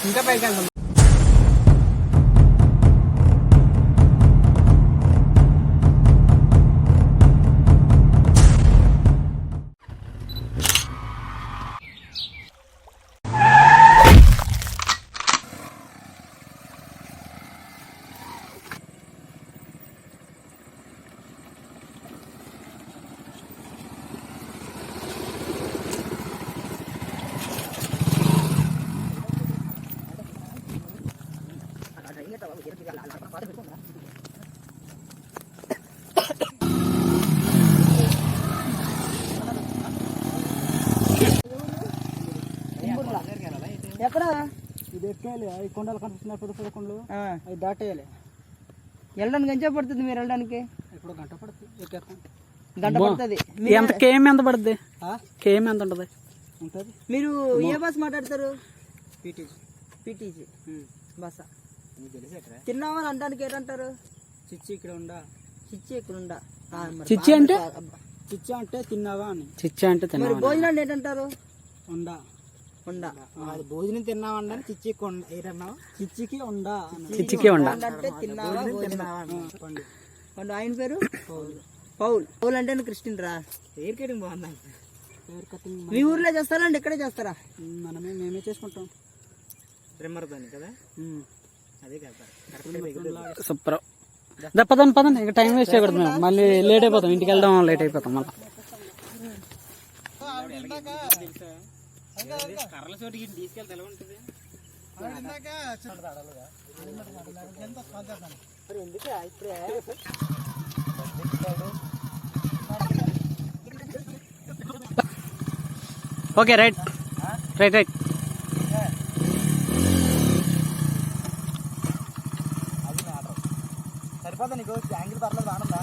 ఇంకా పైకి వెళ్తాం. ఎక్కడ ఇది ఎక్కేయాలి. అవి కొండలు కనిపిస్తున్నా పెద్ద పెద్ద కొండలు, అవి దాటేయాలి. వెళ్ళడానికి ఎంత పడుతుంది? మీరు వెళ్ళడానికి ఇప్పుడు గంట పడుతుంది. ఎక్కేస్తాం, గంట పడుతుంది. ఎంత కేఎం ఎంత పడుతుంది? కేఎం ఎంత ఉంటుంది? ఉంటుంది. మీరు ఏ బస్ మాట్లాడతారు? PTG bus. తిన్నావా అనడానికి ఏంటంటారు? చిచ్చి ఇక్కడ ఉండా. చిచ్చి ఇక్కడ ఉండా. చిచ్చి అంటే చిచ్చి అంటే తిన్నావా అని. చిచ్చి అంటే మరి భోజనాన్ని ఏంటంటారు? ఉండా. ఉండా. భోజనం తిన్నావా? చిచ్చి ఏదన్నావు? చిచ్చికి ఉండా. చిచ్చికి ఉండా అంటే తిన్నావా పండు. ఆయన పేరు పౌల్. పౌల్ అంటే క్రిస్టియన్ రా. హెయిర్ కటింగ్ బాగుందా? హెయిర్ కటింగ్ మీ ఊర్లో చేస్తారా అండి ఇక్కడే చేస్తారా? మేమే చేసుకుంటాం. ట్రిమ్మర్ దాన్ని కదా, అదే కదా. సూపర్. పదండి ఇంకా టైం వేస్ట్ చేయకూడదు. మేము మళ్ళీ లేట్ అయిపోతాం, ఇంటికి వెళ్దాం లేట్ అయిపోతాం మళ్ళీ. కర్రల చోటికి తీసుకెళ్తే ఎలా ఉంటుంది? Okay right right right. సరిపోతా నీకు యాంగిల్ పర్లేదు, ఆనందా?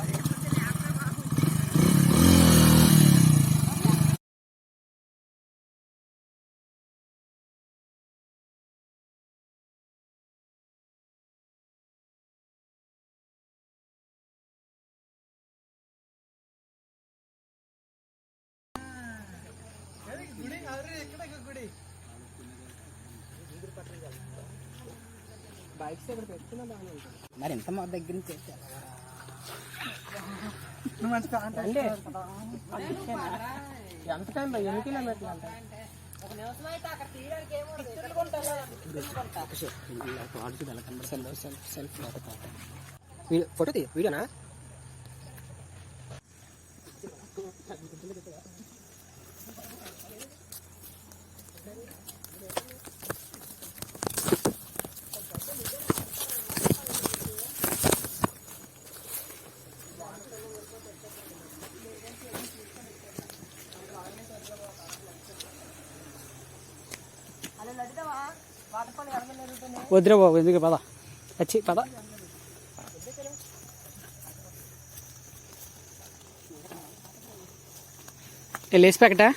బైక్స్ ఇక్కడ పెట్టుకున్నా బాగా ఉంటుంది. మరి ఎంత మా దగ్గర నుంచి ఎంత టైంలో ఎన్ని కిలోమీటర్లు అంటే ఫోటో తీ. వీడియోనా? వద్దురా బాబు, ఎందుకు? పద వచ్చి పద. లేస్ ప్యాకెటా?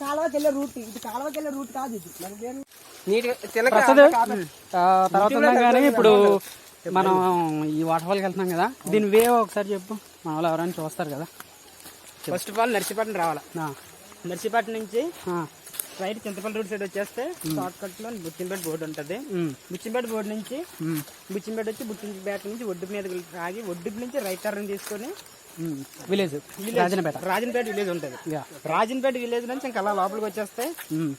కాలువకి వెళ్ళే రూట్ ఇది. కాలువకి వెళ్ళే రూట్ కాదు ఇది. తర్వాత కానీ ఇప్పుడు మనం ఈ వాటర్ ఫాల్కి వెళ్తున్నాం కదా, దీని వే ఒకసారి చెప్పు, మన వాళ్ళు ఎవరైనా చూస్తారు కదా. ఫస్ట్ ఆఫ్ ఆల్ నర్సీపట్నం రావాలా. నర్సీపట్నం నుంచి రైట్ చింతపల్లి రోడ్ సైడ్ వచ్చేస్తే షార్ట్ కట్ లో బుచ్చింపేట బోర్డు ఉంటుంది. బుచ్చింపేట బోర్డు నుంచి బుచ్చింపేట వచ్చి బుచ్చింపేట నుంచి ఒడ్డు మీద ఆగి ఒడ్డుకి నుంచి రైట్ టర్న్ తీసుకొని విలేజ్ రాజన్పేట విలేజ్ ఉంటుంది. రాజన్పేట విలేజ్ నుంచి ఇంకా అలా లోపలికి వచ్చేస్తే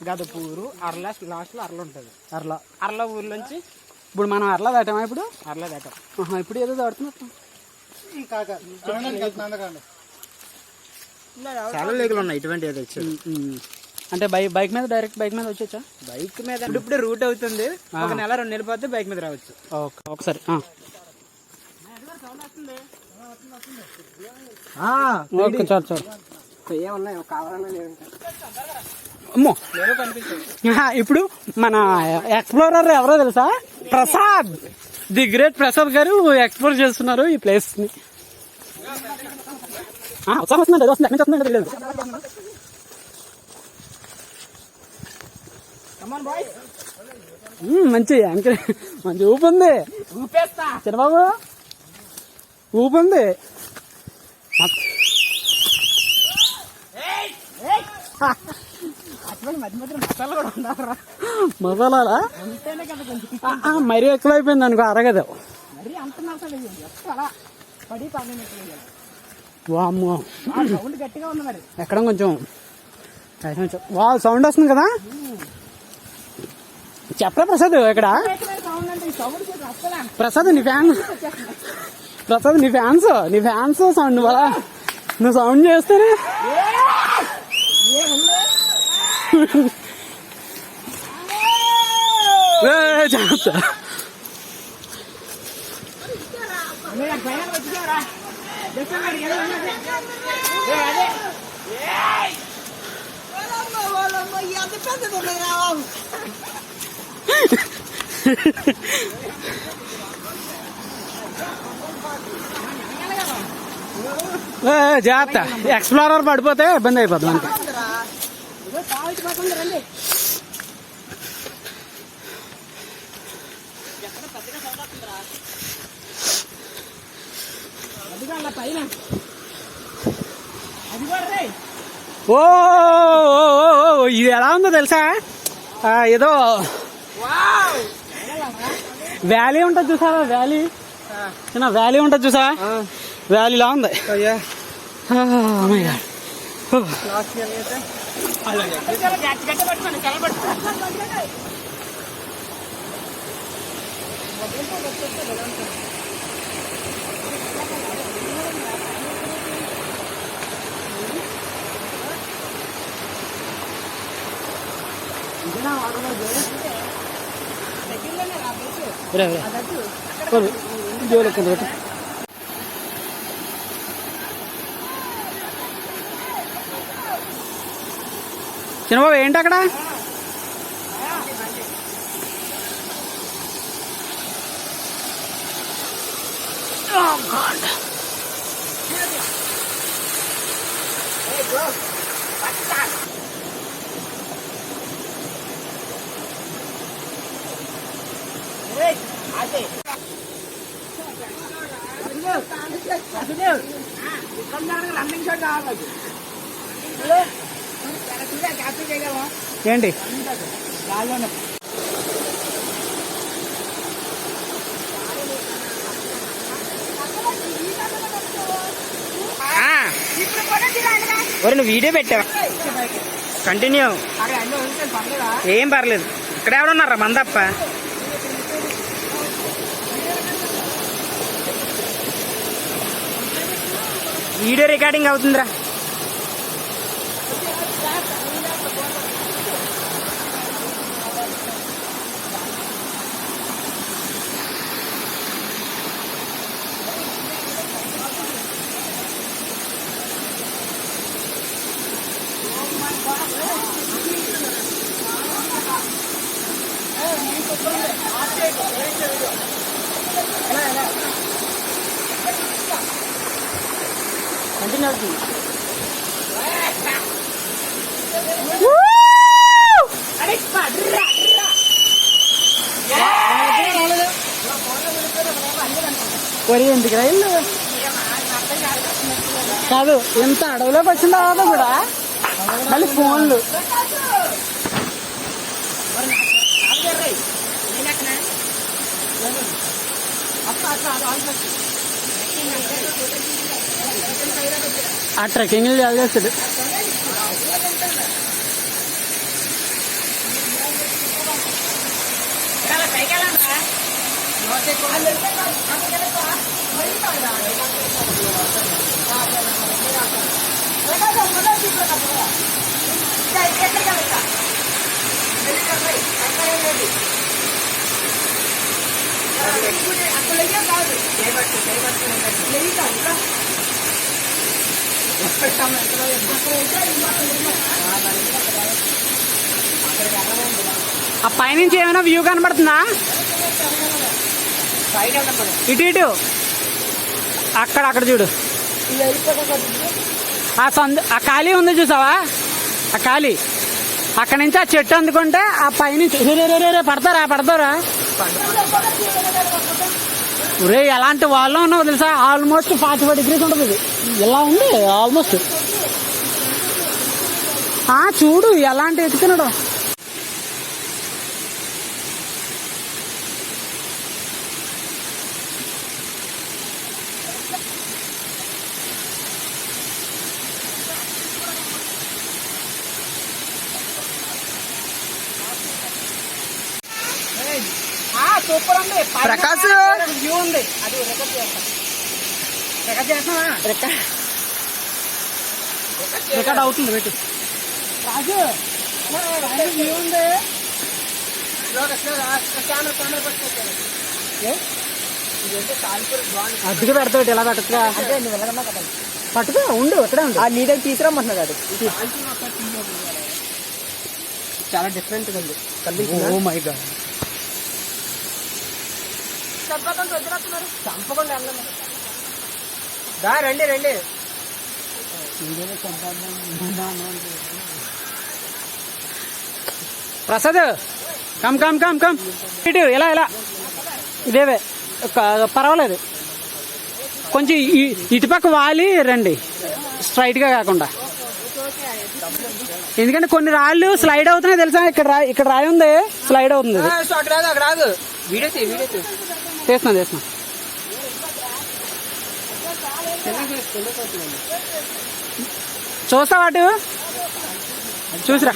గదపూరు అర్లా లాస్ట్ లో అర్ల ఉంటుంది. అర్లా ఊరు నుంచి ఇప్పుడు మనం అర్లా దాటామా? ఇప్పుడు అర్లా దాటాం. ఇప్పుడు ఏదో దాటుతున్నట్టు చాలా లేకులు ఉన్నాయి ఇటువంటి ఏదో వచ్చాడు. అంటే బైక్ మీద డైరెక్ట్ బైక్ మీద వచ్చేచ్చా? బైక్ మీద ఇప్పుడే రూట్ అవుతుంది. ఒక నెల 2 నెలలు పోతే బైక్ మీద రావచ్చు. ఒకసారి చాలు. అమ్మో, ఇప్పుడు మన ఎక్స్ప్లోరర్ ఎవరో తెలుసా? ప్రసాద్, ది గ్రేట్ ప్రసాద్ గారు ఎక్స్ప్లోర్ చేస్తున్నారు ఈ ప్లేస్ ని. ఉత్సాహం వస్తుందండి, అది వస్తుంది, ఎక్కడి నుంచి వస్తుందండి తెలియదు. మంచి యాంకర్, మంచి ఊపు ఉంది. చిన్నబాబు ఊపు ఉంది. మసాలా మరీ ఎక్కువైపోయింది అనుకో, అరగదు. వామ్మో ఎక్కడ కొంచెం సౌండ్ వస్తుంది కదా. చెప్పరా ప్రసాద్, ఇక్కడ ప్రసాద్ నీ ఫ్యాన్స్ సౌండ్ వల్ల నువ్వు సౌండ్ చేస్తేనే చేస్తా. జాగ్రత్త, ఎక్స్ప్లోరర్ పడిపోతే ఇబ్బంది అయిపోద్ది మనకి. ఓ ఇది ఎలా ఉందో తెలుసా, ఏదో వ్యాలీ ఉంటుంది చూసావా, వ్యాలీ చిన్న వ్యాలీ ఉంటుంది చూసావా, వ్యాలీలా ఉంది. చిన్నబాబు ఏంటి అక్కడ? ఏంటి నువ్వు వీడియో పెట్టావా? కంటిన్యూ, ఏం పర్లేదు. ఇక్కడ ఎవరున్నారా మందప్ప? వీడియో రికార్డింగ్ అవుతుందిరా. కంటిన్యూ అవుతుంది. ఎందుకు రైలు కాదు, ఎంత అడవిలోకి వచ్చిన తర్వాత కూడా మళ్ళీ ఫోన్లు. ఆ ట్రెక్కింగ్ చేస్తాడు. ఆ పైనుంచి ఏమైనా వ్యూ కనబడుతుందా? ఇటు ఇటు అక్కడ చూడు. ఆ ఖాళీ ఉంది చూసావా, ఆ ఖాళీ అక్కడి నుంచి ఆ చెట్టు అందుకుంటే ఆ పైనుంచి పడతారా ఒరే ఎలాంటి వాళ్ళు ఉన్నావు తెలుసా, ఆల్మోస్ట్ 45 degrees ఉంటుంది ఇది, ఇలా ఉంది ఆల్మోస్ట్. చూడు ఎలాంటి ఎత్తుకున్నాడు. సూపర్ ఉంది ప్రకాశ్, వ్యూ ఉంది. అది రికార్డ్ అవుతుంది పెట్టి రాజు, వ్యూ ఉంది. అడ్డుగా పెడతాడు, ఎలా పెట్టచ్చుగా పట్టుకో, ఉండు అక్కడే ఉండు. నీ దగ్గర తీసుకురమ్మంటున్నాడు. అది చాలా డిఫరెంట్ గా ఉంది. ఓ మై గాడ్, చంపకుండా రండి. ప్రసాద్ కమ్ ఇటు ఇలా ఇదేవే పర్వాలేదు, కొంచెం ఇటుపక్క వాలి రండి, స్ట్రైట్ గా కాకుండా. ఎందుకంటే కొన్ని రాళ్ళు స్లైడ్ అవుతున్నాయి తెలుసా, ఇక్కడ రాయి ఉంది స్లైడ్ అవుతుంది. తీస్తున్నా చూస్తా వాటు చూసిరా,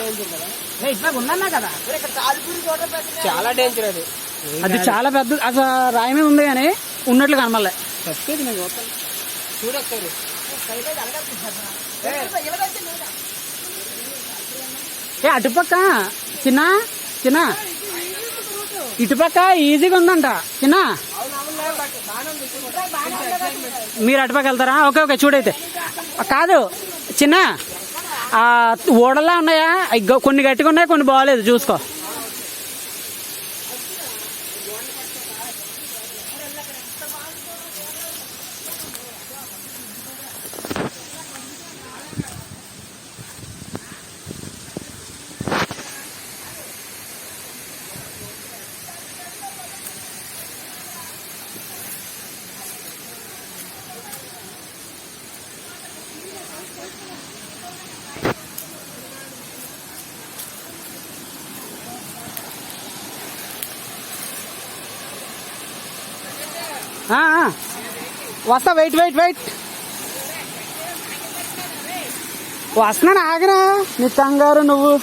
చాలా డేంజర్ అది చాలా పెద్ద. అసలు రాయి మీద ఉంది కానీ ఉన్నట్లు కనమలే. అటుపక్క చిన్న ఇటుపక్క ఈజీగా ఉందంట చిన్న. మీరు అటుపక్క వెళ్తారా? ఓకే చూడైతే. కాదు చిన్న, ఓడలా ఉన్నాయా? కొన్ని గట్టిగా ఉన్నాయి, కొన్ని బాగలేదు, చూసుకో. వస్తా, వెయిట్ వస్తున్నాను, ఆగరా నీ కంగారు నువ్వు.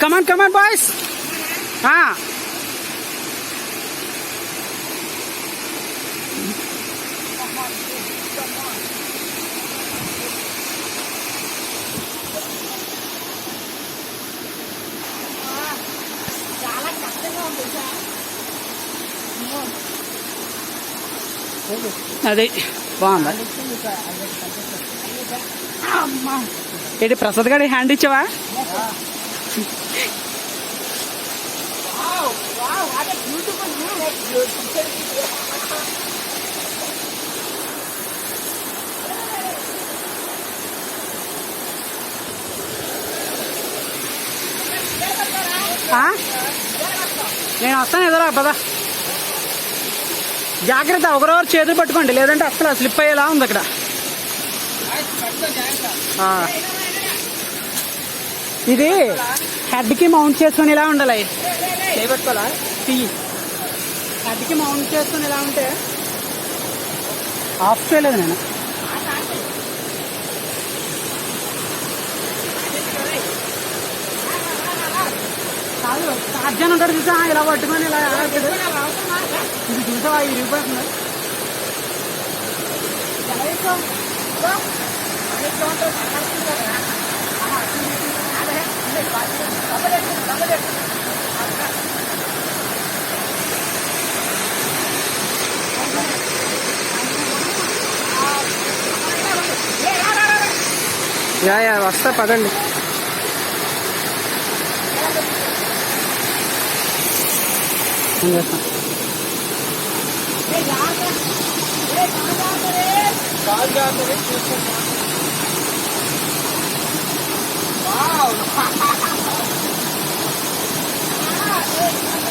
Come on boys. అదే బాగుందా ఏంటి? ప్రసాద్ గారి హ్యాండ్ ఇచ్చావా? నేను వస్తాను, ఎదురా పదా. జాగ్రత్త, ఒకరొకరు చేతులు పట్టుకోండి, లేదంటే అసలు స్లిప్ అయ్యేలా ఉంది అక్కడ. ఇది హెడ్కి మౌంట్ చేసుకుని ఇలా ఉండాలి, చేపట్టుకోవాలా తీయి. హెడ్కి మౌంట్ చేసుకుని ఇలా ఉంటే ఆఫ్ చేయలేదు నేను. కాదు సాధ్యాన్ని ఉంటాడు చూసా, ఇలా పట్టుకొని ఇలా ఆడతాడు. ఇది చూసావా, ఇరిగిపోతుంది. వస్తా పదండి. నేను చేస్తాను.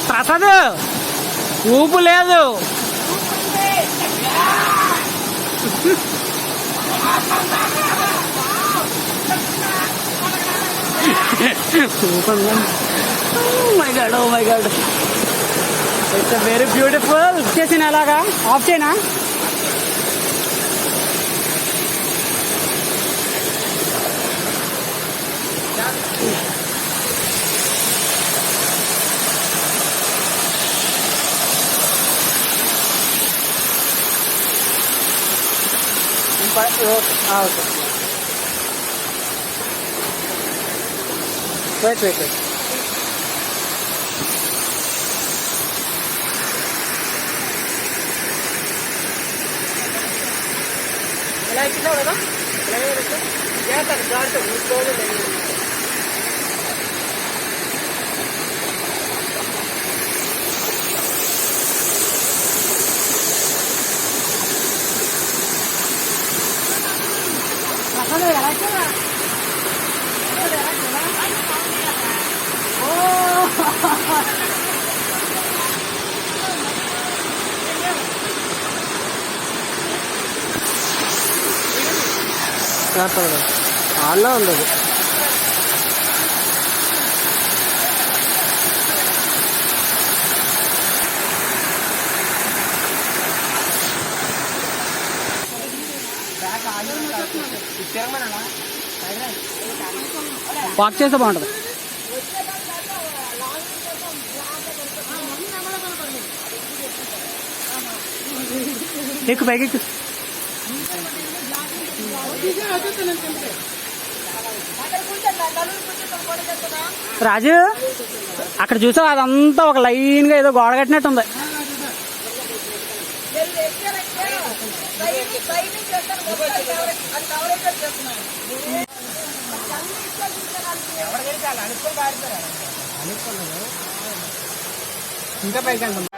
ప్రసాద్ ఊపు లేదు. My god, oh my god, it's very beautiful. చేసిన అలాగా ఆఫ్ చేయనా? Okay, wait wait wait. ఇలా ఇచ్చినావు కదా, చేస్తాను ఘాటు ఆల్లో ఉంది అది. వాక్ చేస్తే బాగుంటుంది. ఎక్కు పైకి ఎక్కు. రాజు అక్కడ చూసావు, అదంతా ఒక లైన్ గా ఏదో గోడ కట్టినట్టుంది. ఇంకా పైకి వెళ్తాం.